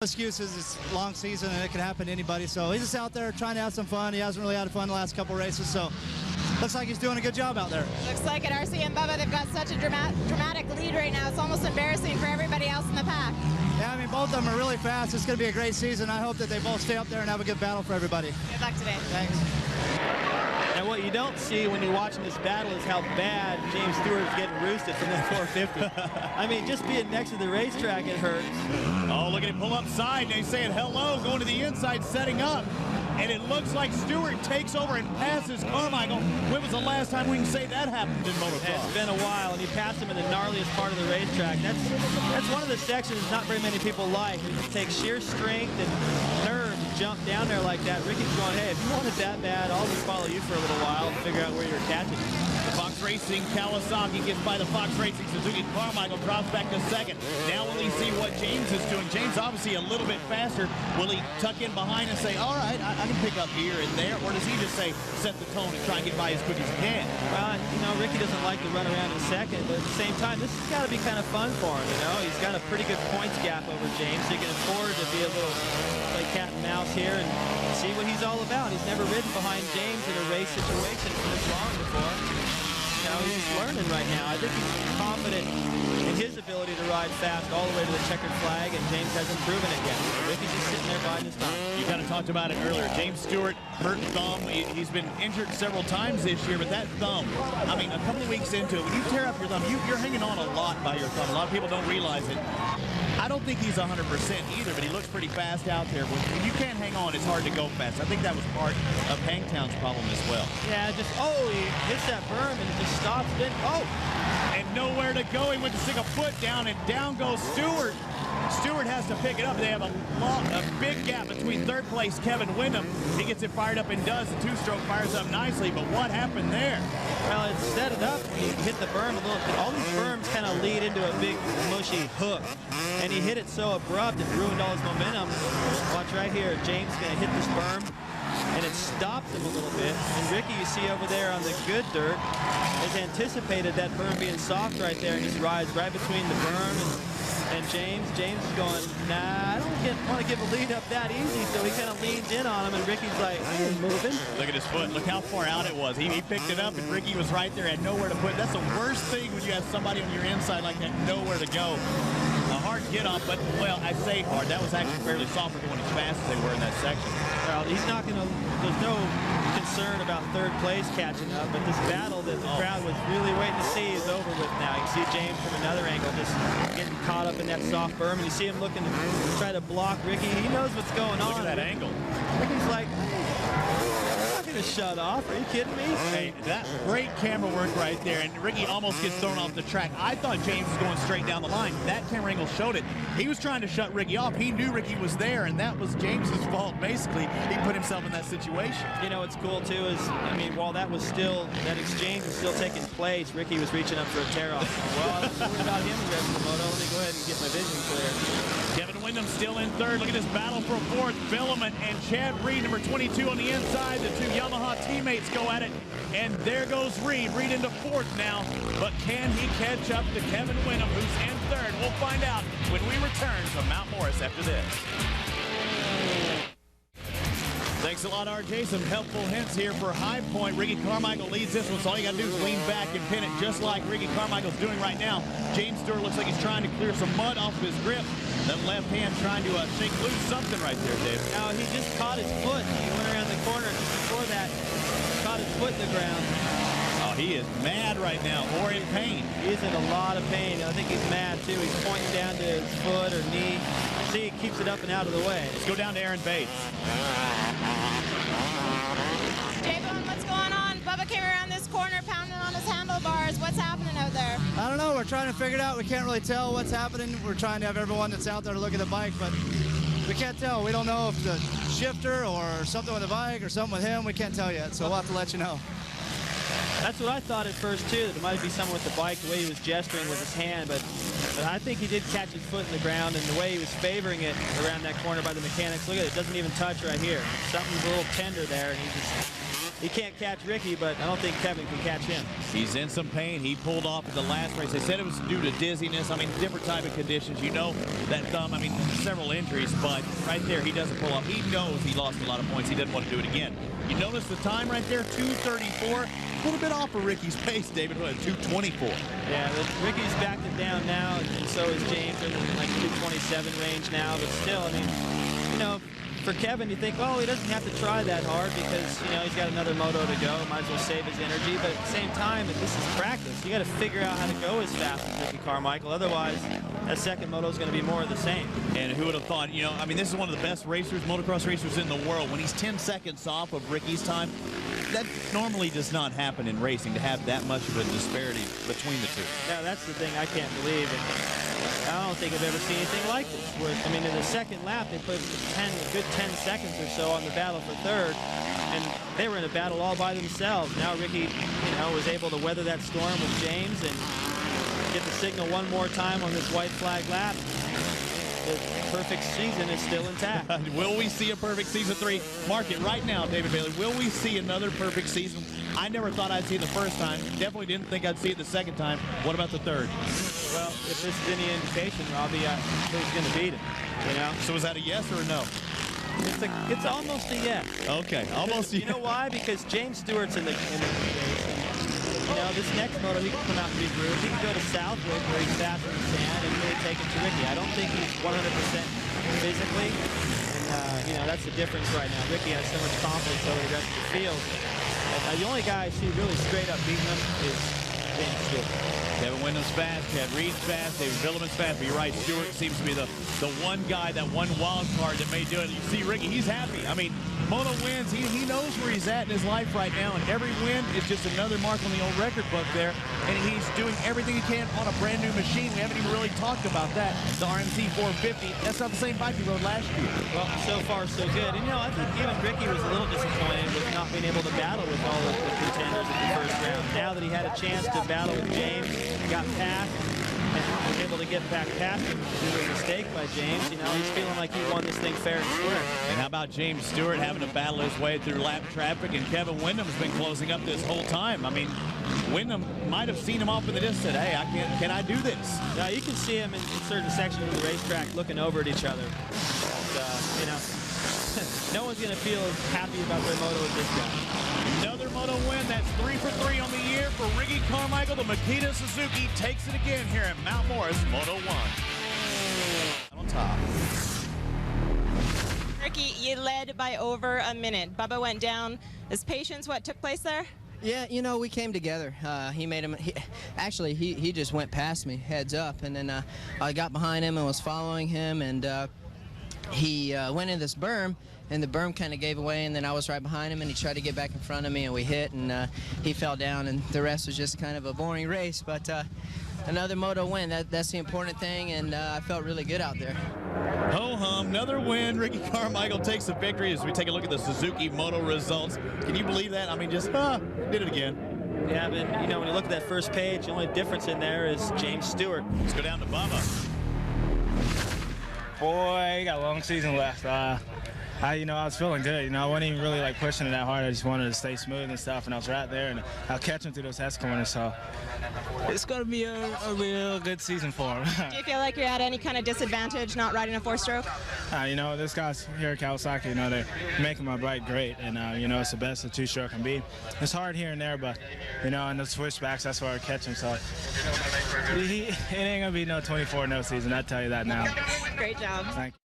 Excuses, it's a long season and it can happen to anybody, so he's just out there trying to have some fun. He hasn't really had fun the last couple races, so looks like he's doing a good job out there. Looks like at RC and Bubba they've got such a dramatic lead right now. It's almost embarrassing for everybody else in the pack. Yeah, I mean, both of them are really fast. It's going to be a great season. I hope that they both stay up there and have a good battle for everybody. Good luck today. Thanks. And what you don't see when you're watching this battle is how bad James Stewart is getting roosted from that 450. I mean, just being next to the racetrack, it hurts. Oh, look at him pull up side, and he's saying hello, going to the inside, setting up. And it looks like Stewart takes over and passes Carmichael. When was the last time we can say that happened in motocross? It's been a while, and he passed him in the gnarliest part of the racetrack. That's one of the sections not very many people like. It takes sheer strength and nerve to jump down there like that. Ricky's going, hey, if you want it that bad, I'll just follow you for a little while and figure out where you're catching. The Fox Racing Kawasaki gets by the Fox Racing Suzuki. Carmichael drops back to second. Now will he see what James is doing? James obviously a little bit faster. Will he tuck in behind and say, all right, I can pick up here and there? Or does he just say, set the tone and try and get by as quick as he can? Well, you know, Ricky doesn't like to run around in second, but at the same time, this has got to be kind of fun for him, you know? He's got a pretty good points gap over James, so he can afford to be a little play cat and mouse here and see what he's all about. He's never ridden behind James in a race situation for this long before. You know, he's just learning right now. I think he's confident in his ability to ride fast all the way to the checkered flag, and James hasn't proven it yet. Ricky's just sitting there biding his time. You kind of talked about it earlier. James Stewart hurt thumb. He's been injured several times this year, but that thumb, I mean, a couple of weeks into it, when you tear up your thumb, you're hanging on a lot by your thumb. A lot of people don't realize it. I don't think he's 100% either, but he looks pretty fast out there. When you can't hang on, it's hard to go fast. I think that was part of Hangtown's problem as well. Yeah, just, oh, he hits that berm and it just stops. Then, oh. And nowhere to go. He went to stick a foot down, and down goes Stewart. Stewart has to pick it up. They have a big gap between third place Kevin Windham. He gets it fired up and does. The two-stroke fires up nicely, but what happened there? Well, it set it up. He hit the berm a little bit. All these berms kind of lead into a big, mushy hook. And he hit it so abrupt, it ruined all his momentum. Watch right here. James is going to hit this berm, and it stopped him a little bit. And Ricky, you see over there on the good dirt, has anticipated that berm being soft right there, and just rides right between the berm and James. James is going, nah, I don't want to give a lead up that easy, so he kind of leans in on him, and Ricky's like, I ain't moving. Look at his foot. Look how far out it was. He picked it up, and Ricky was right there, had nowhere to put it. That's the worst thing when you have somebody on your inside like that, nowhere to go. A hard get off, but, well, I say hard. That was actually fairly soft for going as fast as they were in that section. Well, he's not going to, there's no concern about third place catching up, but this battle that the crowd was really waiting to see is over with now. You can see James from another angle just getting caught up in that soft berm, and you see him looking to try to block Ricky. He knows what's going on. Look at that angle. Ricky's like, I'm not going to shut off. Are you kidding me? Hey, that great camera work right there, and Ricky almost gets thrown off the track. I thought James was going straight down the line. That camera angle showed it. He was trying to shut Ricky off. He knew Ricky was there, and that was James's fault, basically. He put himself in that situation. You know, what's cool, too, is, I mean, while that exchange was still taking place, Ricky was reaching up for a tear-off. Well, I was worried about him the rest of the moto. Let me go ahead and get my vision clear. Kevin Windham still in third. Look at this battle for fourth. Filament and Chad Reed, number 22 on the inside. The two Yamaha teammates go at it. And there goes Reed. Reed into fourth now. But can he catch up to Kevin Windham, who's in third? We'll find out when we return to Mount Morris after this. Thanks a lot, RJ. Some helpful hints here for High Point. Ricky Carmichael leads this one, so all you got to do is lean back and pin it just like Ricky Carmichael's doing right now. James Stewart looks like he's trying to clear some mud off of his grip. That left hand trying to shake loose something right there, Dave. Now, he just caught his foot. He went around the corner just before that, caught his foot in the ground. Oh, he is mad right now, or in pain. He's in a lot of pain. I think he's mad, too. He's pointing down to his foot or knee. See, he keeps it up and out of the way. Let's go down to Aaron Bates. J-Bone, what's going on? Bubba came around this corner pounding on his handlebars. What's happening out there? I don't know. We're trying to figure it out. We can't really tell what's happening. We're trying to have everyone that's out there to look at the bike, but we can't tell. We don't know if the shifter or something with the bike or something with him. We can't tell yet, so we'll have to let you know. That's what I thought at first, too, that it might be someone with the bike, the way he was gesturing with his hand, but I think he did catch his foot in the ground, and the way he was favoring it around that corner by the mechanics, look at it, it doesn't even touch right here. Something's a little tender there, and he just he can't catch Ricky, but I don't think Kevin can catch him. He's in some pain. He pulled off at the last race. They said it was due to dizziness. I mean, different type of conditions. You know that thumb, I mean, several injuries, but right there, he doesn't pull off. He knows he lost a lot of points. He doesn't want to do it again. You notice the time right there, 2:34. A little bit off of Ricky's pace, David. 2:24. Yeah, but Ricky's backed it down now, and so is James. They're in like 2:27 range now, but still, I mean, you know, for Kevin, you think, oh, he doesn't have to try that hard because, you know, he's got another moto to go. Might as well save his energy. But at the same time, this is practice. You got to figure out how to go as fast as Ricky Carmichael. Otherwise, that second moto is going to be more of the same. And who would have thought, you know, I mean, this is one of the best racers, motocross racers in the world. When he's 10 seconds off of Ricky's time, that normally does not happen in racing, to have that much of a disparity between the two. Yeah, that's the thing I can't believe. I don't think I've ever seen anything like this. Where, I mean, in the second lap, they put a good 10 seconds or so on the battle for third, and they were in a battle all by themselves. Now Ricky, you know, was able to weather that storm with James and get the signal one more time on this white flag lap. The perfect season is still intact. Will we see a perfect season 3? Mark it right now, David Bailey. Will we see another perfect season? I never thought I'd see it the first time. Definitely didn't think I'd see it the second time. What about the third? Well, if this is any indication, Robbie, who's going to beat him? You know. So is that a yes or a no? It's almost a yes. Okay, almost. You know why? Because James Stewart's in the race. You know, this next moto, he can come out and be grooved. He can go to Southwick where he's fast in the sand and really take it to Ricky. I don't think he's 100% physically. And, you know, that's the difference right now. Ricky has so much confidence over the rest of the field. And, the only guy I see really straight up beating him is James Stewart. Kevin Windham's fast, Chad Reed's fast, David Villeman's fast, but you're right, Stewart seems to be the one guy, that one wild card that may do it. You see Ricky, he's happy. I mean, Moto wins. He knows where he's at in his life right now, and every win is just another mark on the old record book there, and he's doing everything he can on a brand new machine. We haven't even really talked about that. The RMT 450, that's not the same bike he rode last year. Well, so far so good. And, you know, I think even Ricky was a little disappointed with not being able to battle with all of the contenders in the first round. Now that he had a chance to battle with James, got past, and was able to get back past him due to a mistake by James, you know, he's feeling like he won this thing fair and square. And how about James Stewart having to battle his way through lap traffic, and Kevin Windham's been closing up this whole time. I mean, Windham might have seen him off in the distance and said, hey, can I do this? Now, you can see him in certain sections of the racetrack looking over at each other. And, you know, no one's going to feel as happy about their moto as this guy. Another moto win. That's 3 for 3 on the year for Ricky Carmichael. The Makita Suzuki takes it again here at Mount Morris Moto 1. On top. Ricky, you led by over a minute. Bubba went down. His patience, what took place there? Yeah, you know, we came together. He made him. He just went past me, heads up, and then I got behind him and was following him, and he went in this berm, and the berm kind of gave away, and then I was right behind him, and he tried to get back in front of me, and we hit, and he fell down, and the rest was just kind of a boring race. But another moto win. That's the important thing, and I felt really good out there. Ho-hum, another win. Ricky Carmichael takes the victory as we take a look at the Suzuki Moto results. Can you believe that? I mean, just did it again. Yeah, but, you know, when you look at that first page, the only difference in there is James Stewart. Let's go down to Bubba. Boy, you got a long season left. I was feeling good. You know, I wasn't even really like pushing it that hard. I just wanted to stay smooth and stuff, and I was right there, and I'll catch him through those S corners. So it's going to be a real good season for him. Do you feel like you're at any kind of disadvantage not riding a four-stroke? You know, this guy's here at Kawasaki. You know, they're making my bike great, and you know, it's the best a two-stroke can be. It's hard here and there, but you know, in the switchbacks, that's where I catch him. So it ain't gonna be no 24 no season. I tell you that now. Great job. Thank you.